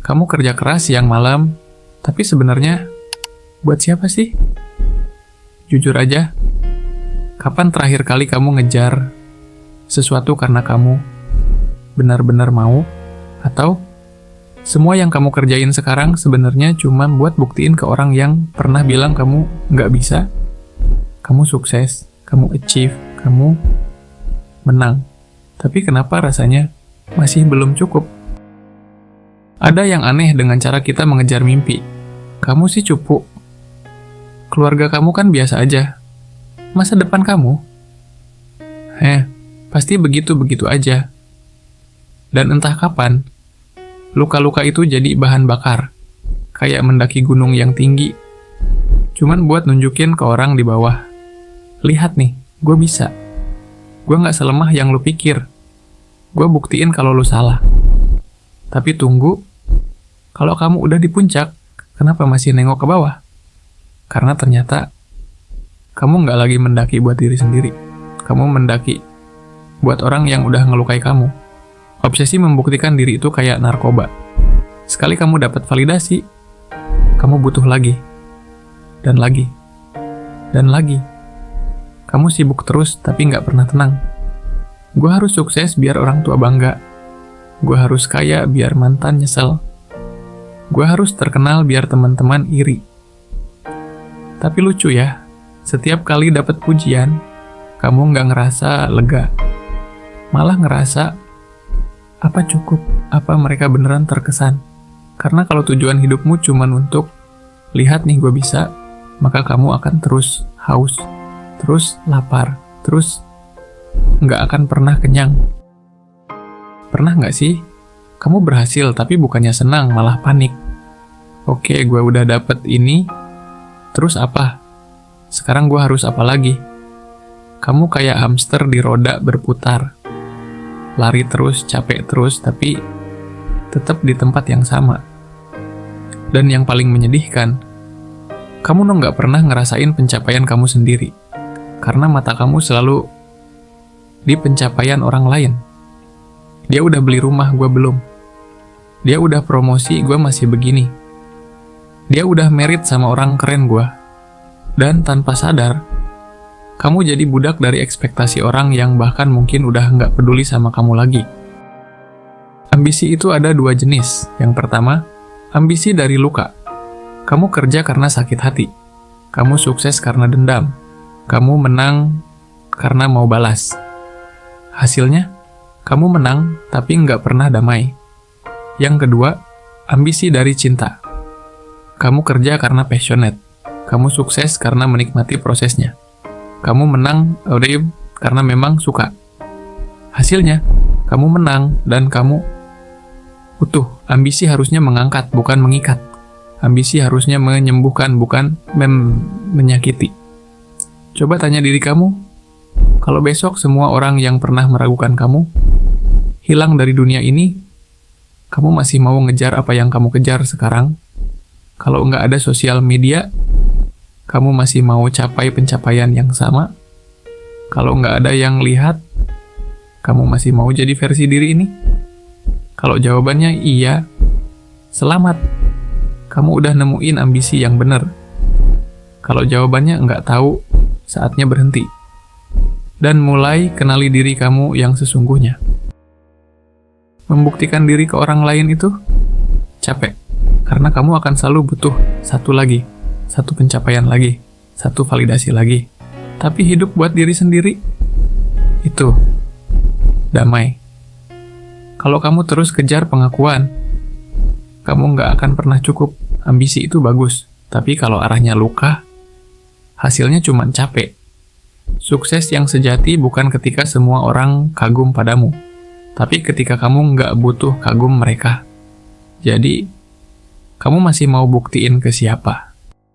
Kamu kerja keras siang malam, tapi sebenarnya buat siapa sih? Jujur aja, kapan terakhir kali kamu ngejar sesuatu karena kamu benar-benar mau? Atau semua yang kamu kerjain sekarang sebenarnya cuma buat buktiin ke orang yang pernah bilang kamu nggak bisa? Kamu sukses, kamu achieve, kamu menang. Tapi kenapa rasanya masih belum cukup? Ada yang aneh dengan cara kita mengejar mimpi. Kamu sih cupu. Keluarga kamu kan biasa aja. Masa depan kamu? Pasti begitu-begitu aja. Dan entah kapan, luka-luka itu jadi bahan bakar. Kayak mendaki gunung yang tinggi. Cuman buat nunjukin ke orang di bawah. Lihat nih, gue bisa. Gue gak selemah yang lu pikir. Gue buktiin kalau lu salah. Tapi tunggu, kalau kamu udah di puncak, kenapa masih nengok ke bawah? Karena ternyata kamu gak lagi mendaki buat diri sendiri. Kamu mendaki buat orang yang udah ngelukai kamu. Obsesi membuktikan diri itu kayak narkoba. Sekali kamu dapat validasi, kamu butuh lagi. Dan lagi. Dan lagi. Kamu sibuk terus tapi nggak pernah tenang. Gue harus sukses biar orang tua bangga. Gue harus kaya biar mantan nyesel. Gue harus terkenal biar teman-teman iri. Tapi lucu ya, setiap kali dapat pujian, kamu nggak ngerasa lega. Malah ngerasa, apa cukup? Apa mereka beneran terkesan? Karena kalau tujuan hidupmu cuman untuk lihat nih gue bisa, maka kamu akan terus haus. Terus lapar, terus nggak akan pernah kenyang. Pernah nggak sih? Kamu berhasil tapi bukannya senang, malah panik. Oke, gue udah dapet ini, terus apa? Sekarang gue harus apa lagi? Kamu kayak hamster di roda berputar. Lari terus, capek terus, tapi tetap di tempat yang sama. Dan yang paling menyedihkan, kamu nggak pernah ngerasain pencapaian kamu sendiri. Karena mata kamu selalu di pencapaian orang lain. Dia udah beli rumah, gue belum. Dia udah promosi, gue masih begini. Dia udah married sama orang keren gue. Dan tanpa sadar, kamu jadi budak dari ekspektasi orang yang bahkan mungkin udah nggak peduli sama kamu lagi. Ambisi itu ada dua jenis. Yang pertama, ambisi dari luka. Kamu kerja karena sakit hati. Kamu sukses karena dendam. Kamu menang karena mau balas. Hasilnya, kamu menang tapi nggak pernah damai. Yang kedua, ambisi dari cinta. Kamu kerja karena passionate. Kamu sukses karena menikmati prosesnya. Kamu menang karena memang suka. Hasilnya, kamu menang dan kamu utuh. Ambisi harusnya mengangkat, bukan mengikat. Ambisi harusnya menyembuhkan, bukan menyakiti. Coba tanya diri kamu, kalau besok semua orang yang pernah meragukan kamu hilang dari dunia ini, kamu masih mau ngejar apa yang kamu kejar sekarang? Kalau nggak ada sosial media, kamu masih mau capai pencapaian yang sama? Kalau nggak ada yang lihat, kamu masih mau jadi versi diri ini? Kalau jawabannya iya, selamat. Kamu udah nemuin ambisi yang benar. Kalau jawabannya nggak tahu, saatnya berhenti. Dan mulai kenali diri kamu yang sesungguhnya. Membuktikan diri ke orang lain itu capek. Karena kamu akan selalu butuh satu lagi, satu pencapaian lagi, satu validasi lagi. Tapi hidup buat diri sendiri, itu damai. Kalau kamu terus kejar pengakuan, kamu nggak akan pernah cukup. Ambisi itu bagus, tapi kalau arahnya luka, hasilnya cuma capek. Sukses yang sejati bukan ketika semua orang kagum padamu, tapi ketika kamu nggak butuh kagum mereka. Jadi, kamu masih mau buktiin ke siapa?